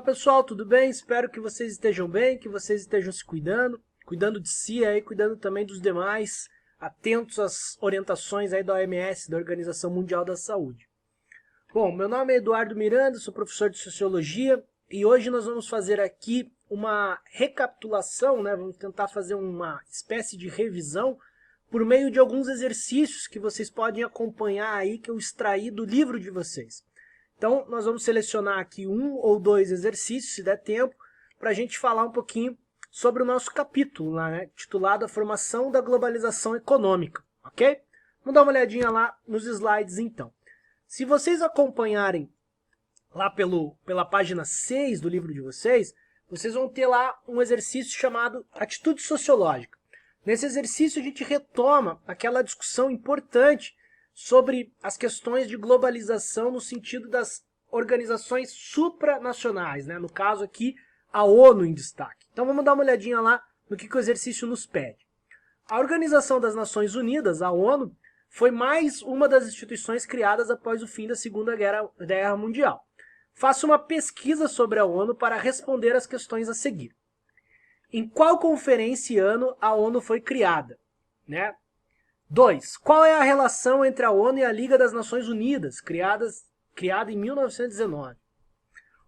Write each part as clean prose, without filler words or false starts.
pessoal, tudo bem? Espero que vocês estejam bem, que vocês estejam se cuidando, cuidando de si aí, cuidando também dos demais, atentos às orientações aí da OMS, da Organização Mundial da Saúde. Bom, meu nome é Eduardo Miranda, sou professor de Sociologia e hoje nós vamos fazer aqui uma recapitulação, né? Vamos tentar fazer uma espécie de revisão por meio de alguns exercícios que vocês podem acompanhar aí que eu extraí do livro de vocês. Então, nós vamos selecionar aqui um ou dois exercícios, se der tempo, para a gente falar um pouquinho sobre o nosso capítulo, lá, né, titulado A Formação da Globalização Econômica, ok? Vamos dar uma olhadinha lá nos slides, então. Se vocês acompanharem lá pela página 6 do livro de vocês, vocês vão ter lá um exercício chamado Atitude Sociológica. Nesse exercício, a gente retoma aquela discussão importante sobre as questões de globalização no sentido das organizações supranacionais, né? No caso aqui, a ONU em destaque. Então vamos dar uma olhadinha lá no que o exercício nos pede. A Organização das Nações Unidas, a ONU, foi mais uma das instituições criadas após o fim da Segunda Guerra Mundial. Faça uma pesquisa sobre a ONU para responder às questões a seguir. Em qual conferência e ano a ONU foi criada? Né? 2. Qual é a relação entre a ONU e a Liga das Nações Unidas, criada em 1919?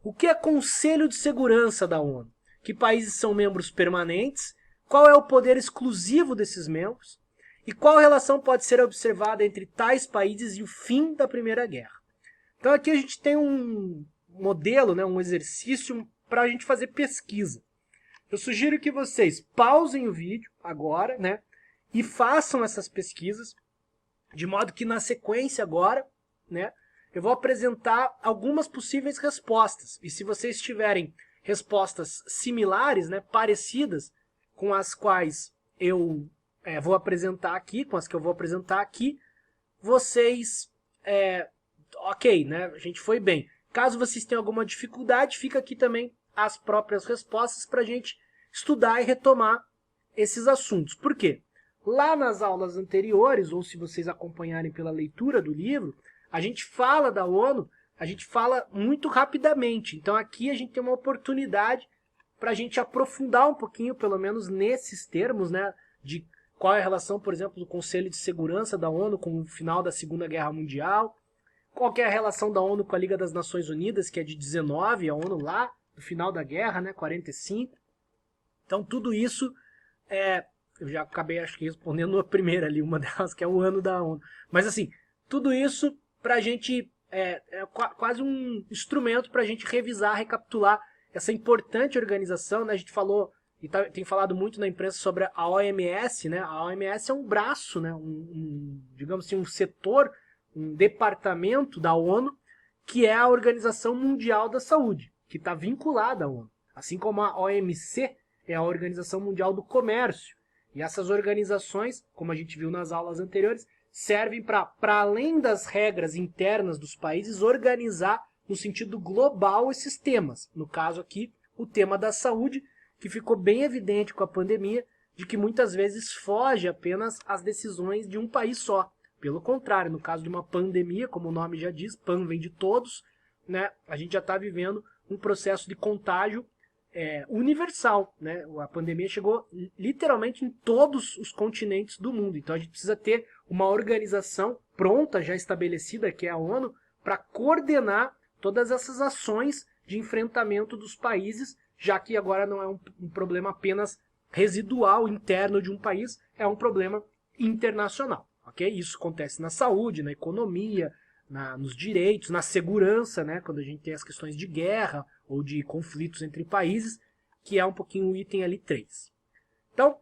O que é Conselho de Segurança da ONU? Que países são membros permanentes? Qual é o poder exclusivo desses membros? E qual relação pode ser observada entre tais países e o fim da Primeira Guerra? Então aqui a gente tem um modelo, né, um exercício para a gente fazer pesquisa. Eu sugiro que vocês pausem o vídeo agora, né? E façam essas pesquisas, de modo que na sequência agora, né, eu vou apresentar algumas possíveis respostas. E se vocês tiverem respostas similares, né, parecidas com as quais eu vou apresentar aqui, com as que eu vou apresentar aqui, vocês, ok, né, a gente foi bem. Caso vocês tenham alguma dificuldade, fica aqui também as próprias respostas para a gente estudar e retomar esses assuntos. Por quê? Lá nas aulas anteriores, ou se vocês acompanharem pela leitura do livro, a gente fala da ONU, a gente fala muito rapidamente. Então aqui a gente tem uma oportunidade para a gente aprofundar um pouquinho, pelo menos nesses termos, né, de qual é a relação, por exemplo, do Conselho de Segurança da ONU com o final da Segunda Guerra Mundial, qual que é a relação da ONU com a Liga das Nações Unidas, que é de 19, a ONU lá, no final da guerra, né, 45. Então tudo isso eu já acabei, acho que, respondendo a primeira ali, uma delas, que é o ano da ONU. Mas, assim, tudo isso para a gente é quase um instrumento para a gente revisar, recapitular essa importante organização, né? A gente falou, e tem falado muito na imprensa sobre a OMS, né? A OMS é um braço, né? Digamos assim, um setor, um departamento da ONU, que é a Organização Mundial da Saúde, que está vinculada à ONU. Assim como a OMC é a Organização Mundial do Comércio. E essas organizações, como a gente viu nas aulas anteriores, servem para além das regras internas dos países, organizar no sentido global esses temas. No caso aqui, o tema da saúde, que ficou bem evidente com a pandemia, de que muitas vezes foge apenas às decisões de um país só. Pelo contrário, no caso de uma pandemia, como o nome já diz, pan vem de todos, né? A gente já está vivendo um processo de contágio universal, né? A pandemia chegou literalmente em todos os continentes do mundo. Então a gente precisa ter uma organização pronta, já estabelecida, que é a ONU, para coordenar todas essas ações de enfrentamento dos países, já que agora não é um problema apenas residual interno de um país, é um problema internacional. Okay? Isso acontece na saúde, na economia, nos direitos, na segurança, né? Quando a gente tem as questões de guerra ou de conflitos entre países, que é um pouquinho o item ali 3. Então,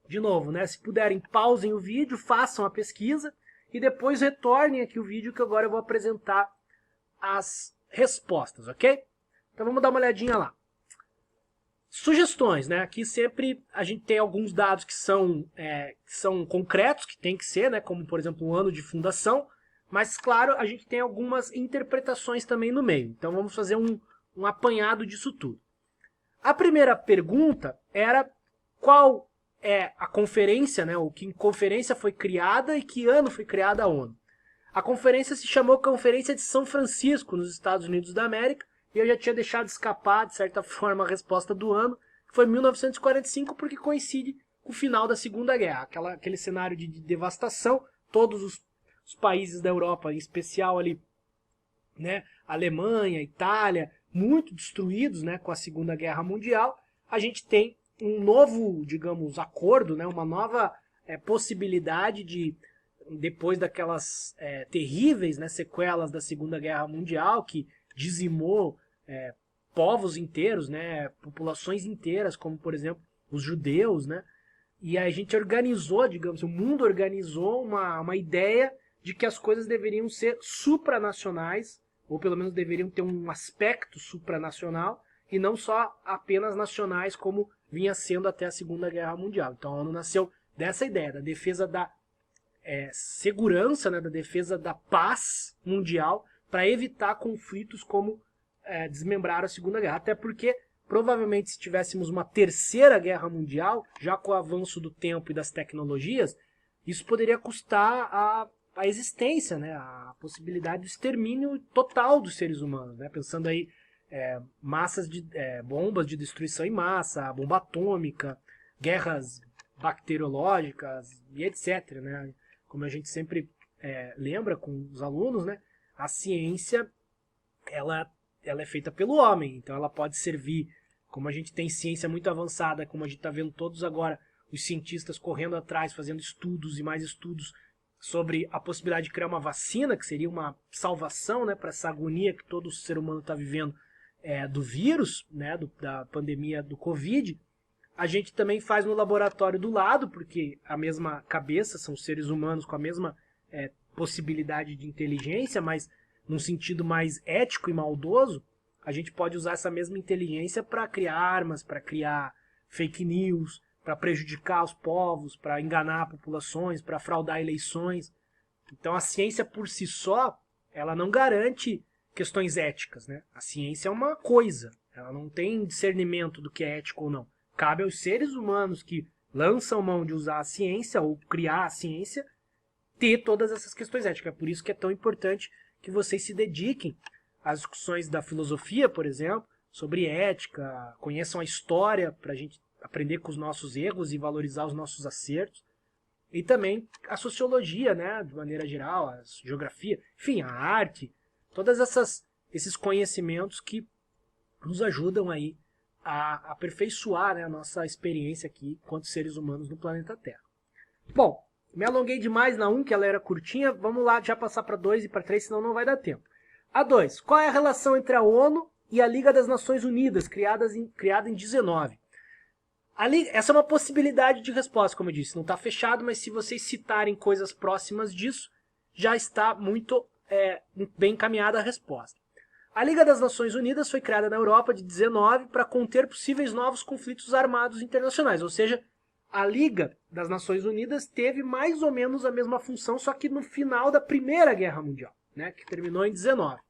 de novo, né? Se puderem, pausem o vídeo, façam a pesquisa e depois retornem aqui o vídeo que agora eu vou apresentar as respostas, ok? Então vamos dar uma olhadinha lá. Sugestões, né? Aqui sempre a gente tem alguns dados que são concretos, que tem que ser, né? Como, por exemplo, o ano de fundação. Mas, claro, a gente tem algumas interpretações também no meio. Então, vamos fazer um apanhado disso tudo. A primeira pergunta era qual é a conferência, né? Ou que conferência foi criada e que ano foi criada a ONU. A conferência se chamou Conferência de São Francisco, nos Estados Unidos da América, e eu já tinha deixado escapar, de certa forma, a resposta do ano, que foi 1945, porque coincide com o final da Segunda Guerra, aquele cenário de devastação, todos os países da Europa, em especial ali, né, Alemanha, Itália, muito destruídos, né, com a Segunda Guerra Mundial. A gente tem um novo, digamos, acordo, né, uma nova possibilidade de, depois daquelas terríveis, né, sequelas da Segunda Guerra Mundial, que dizimou povos inteiros, né, populações inteiras, como por exemplo os judeus, né, e a gente organizou, digamos, o mundo organizou uma ideia de que as coisas deveriam ser supranacionais, ou pelo menos deveriam ter um aspecto supranacional, e não só apenas nacionais, como vinha sendo até a Segunda Guerra Mundial. Então a ONU nasceu dessa ideia, da defesa da segurança, né, da defesa da paz mundial, para evitar conflitos como desmembrar a Segunda Guerra. Até porque, provavelmente, se tivéssemos uma terceira guerra mundial, já com o avanço do tempo e das tecnologias, isso poderia custar a existência, né, a possibilidade de extermínio total dos seres humanos, né, pensando aí massas de bombas de destruição em massa, bomba atômica, guerras bacteriológicas e etc, né? Como a gente sempre lembra com os alunos, né, a ciência ela é feita pelo homem, então ela pode servir, como a gente tem ciência muito avançada, como a gente está vendo todos agora, os cientistas correndo atrás, fazendo estudos e mais estudos sobre a possibilidade de criar uma vacina, que seria uma salvação, né, para essa agonia que todo ser humano está vivendo do vírus, né, da pandemia do Covid. A gente também faz no laboratório do lado, porque a mesma cabeça, são seres humanos com a mesma possibilidade de inteligência, mas num sentido mais ético e maldoso, a gente pode usar essa mesma inteligência para criar armas, para criar fake news, para prejudicar os povos, para enganar populações, para fraudar eleições. Então a ciência por si só, ela não garante questões éticas, né? A ciência é uma coisa, ela não tem discernimento do que é ético ou não. Cabe aos seres humanos que lançam mão de usar a ciência ou criar a ciência ter todas essas questões éticas. É por isso que é tão importante que vocês se dediquem às discussões da filosofia, por exemplo, sobre ética, conheçam a história para a gente aprender com os nossos erros e valorizar os nossos acertos. E também a sociologia, né, de maneira geral, a geografia, enfim, a arte, todos esses conhecimentos que nos ajudam aí a aperfeiçoar, né, a nossa experiência aqui enquanto seres humanos no planeta Terra. Bom, me alonguei demais na 1, que ela era curtinha, vamos lá já passar para 2 e para 3, senão não vai dar tempo. A 2, qual é a relação entre a ONU e a Liga das Nações Unidas, criada em 19? Essa é uma possibilidade de resposta, como eu disse, não está fechado, mas se vocês citarem coisas próximas disso, já está muito bem encaminhada a resposta. A Liga das Nações Unidas foi criada na Europa de 19 para conter possíveis novos conflitos armados internacionais, ou seja, a Liga das Nações Unidas teve mais ou menos a mesma função, só que no final da Primeira Guerra Mundial, né, que terminou em 19.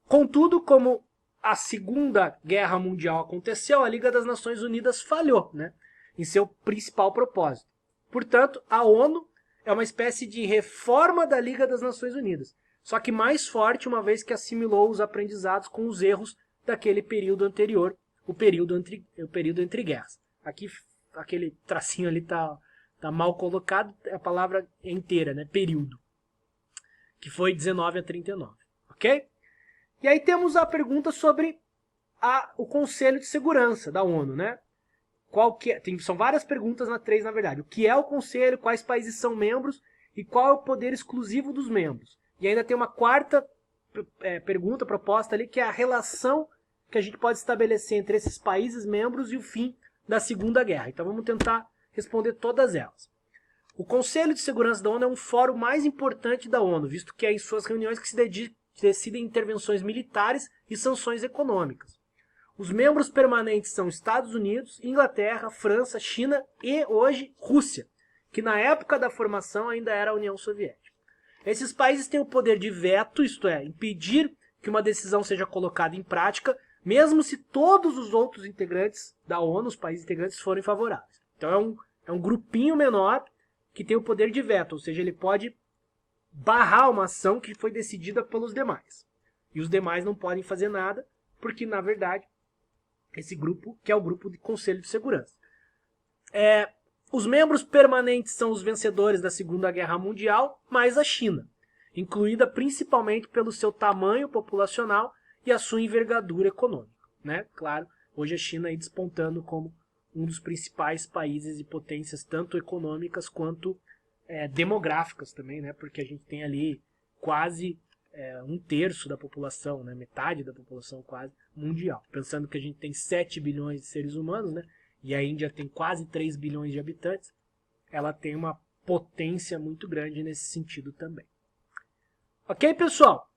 Contudo, como a Segunda Guerra Mundial aconteceu, a Liga das Nações Unidas falhou, né, em seu principal propósito. Portanto, a ONU é uma espécie de reforma da Liga das Nações Unidas, só que mais forte, uma vez que assimilou os aprendizados com os erros daquele período anterior, o período entre guerras. Aqui, aquele tracinho ali tá mal colocado, a palavra é inteira, né, período, que foi 19 a 39, ok? E aí temos a pergunta sobre o Conselho de Segurança da ONU, né? São várias perguntas na 3, na verdade. O que é o Conselho, quais países são membros e qual é o poder exclusivo dos membros. E ainda tem uma quarta pergunta proposta ali, que é a relação que a gente pode estabelecer entre esses países membros e o fim da Segunda Guerra. Então vamos tentar responder todas elas. O Conselho de Segurança da ONU é um fórum mais importante da ONU, visto que é em suas reuniões que se decidem intervenções militares e sanções econômicas. Os membros permanentes são Estados Unidos, Inglaterra, França, China e, hoje, Rússia, que na época da formação ainda era a União Soviética. Esses países têm o poder de veto, isto é, impedir que uma decisão seja colocada em prática, mesmo se todos os outros integrantes da ONU, os países integrantes, forem favoráveis. Então é um grupinho menor que tem o poder de veto, ou seja, ele pode barrar uma ação que foi decidida pelos demais. E os demais não podem fazer nada, porque, na verdade, esse grupo que é o grupo de Conselho de Segurança. Os membros permanentes são os vencedores da Segunda Guerra Mundial, mais a China, incluída principalmente pelo seu tamanho populacional e a sua envergadura econômica, né? Claro, hoje a China aí despontando como um dos principais países e potências, tanto econômicas quanto demográficas também, né? Porque a gente tem ali quase um terço da população, né? Metade da população quase mundial. Pensando que a gente tem 7 bilhões de seres humanos, né? E a Índia tem quase 3 bilhões de habitantes, ela tem uma potência muito grande nesse sentido também. Ok, pessoal?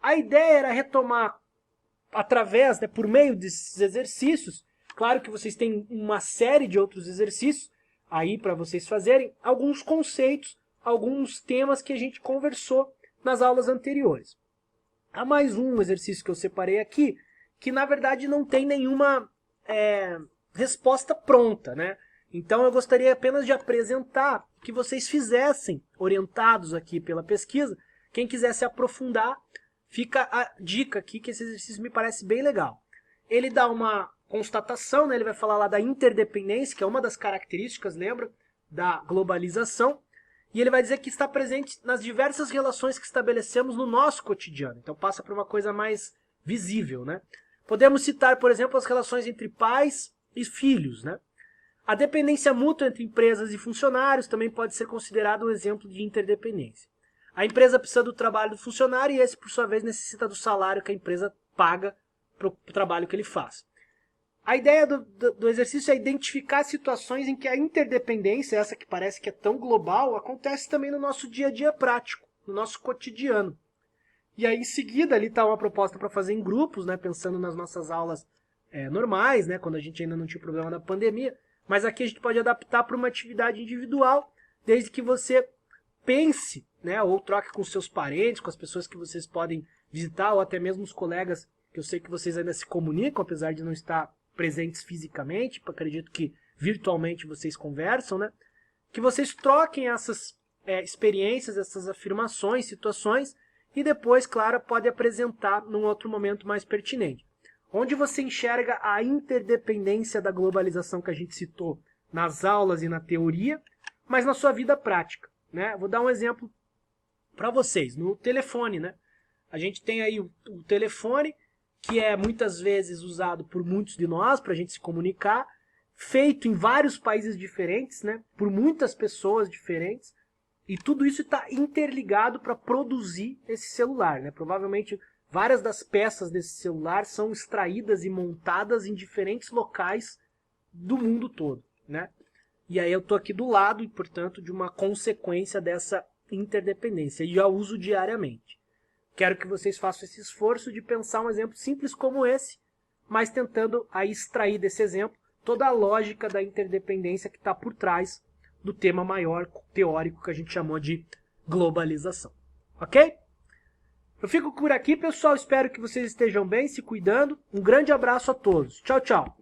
A ideia era retomar através, né, por meio desses exercícios. Claro que vocês têm uma série de outros exercícios aí para vocês fazerem, alguns conceitos, alguns temas que a gente conversou nas aulas anteriores. Há mais um exercício que eu separei aqui, que na verdade não tem nenhuma resposta pronta, né? Então eu gostaria apenas de apresentar, que vocês fizessem, orientados aqui pela pesquisa. Quem quiser se aprofundar, fica a dica aqui, que esse exercício me parece bem legal. Ele dá uma constatação, né? Ele vai falar lá da interdependência, que é uma das características, lembra, da globalização. E ele vai dizer que está presente nas diversas relações que estabelecemos no nosso cotidiano. Então passa por uma coisa mais visível, né? Podemos citar, por exemplo, as relações entre pais e filhos, né? A dependência mútua entre empresas e funcionários também pode ser considerado um exemplo de interdependência. A empresa precisa do trabalho do funcionário e esse, por sua vez, necessita do salário que a empresa paga para o trabalho que ele faz. A ideia do exercício é identificar situações em que a interdependência, essa que parece que é tão global, acontece também no nosso dia a dia prático, no nosso cotidiano. E aí, em seguida, ali está uma proposta para fazer em grupos, né, pensando nas nossas aulas normais, né, quando a gente ainda não tinha o problema da pandemia. Mas aqui a gente pode adaptar para uma atividade individual, desde que você pense, né, ou troque com seus parentes, com as pessoas que vocês podem visitar, ou até mesmo os colegas, que eu sei que vocês ainda se comunicam, apesar de não estar presentes fisicamente, acredito que virtualmente vocês conversam, né? Que vocês troquem essas experiências, essas afirmações, situações, e depois, claro, pode apresentar num outro momento mais pertinente. Onde você enxerga a interdependência da globalização que a gente citou nas aulas e na teoria, mas na sua vida prática, né? Vou dar um exemplo para vocês, no telefone, né? A gente tem aí o telefone, que é muitas vezes usado por muitos de nós para a gente se comunicar, feito em vários países diferentes, né? Por muitas pessoas diferentes, e tudo isso está interligado para produzir esse celular, né? Provavelmente várias das peças desse celular são extraídas e montadas em diferentes locais do mundo todo, né? E aí eu estou aqui do lado, e portanto, de uma consequência dessa interdependência, e a uso diariamente. Quero que vocês façam esse esforço de pensar um exemplo simples como esse, mas tentando aí extrair desse exemplo toda a lógica da interdependência que está por trás do tema maior teórico que a gente chamou de globalização. Ok? Eu fico por aqui, pessoal. Espero que vocês estejam bem, se cuidando. Um grande abraço a todos. Tchau, tchau.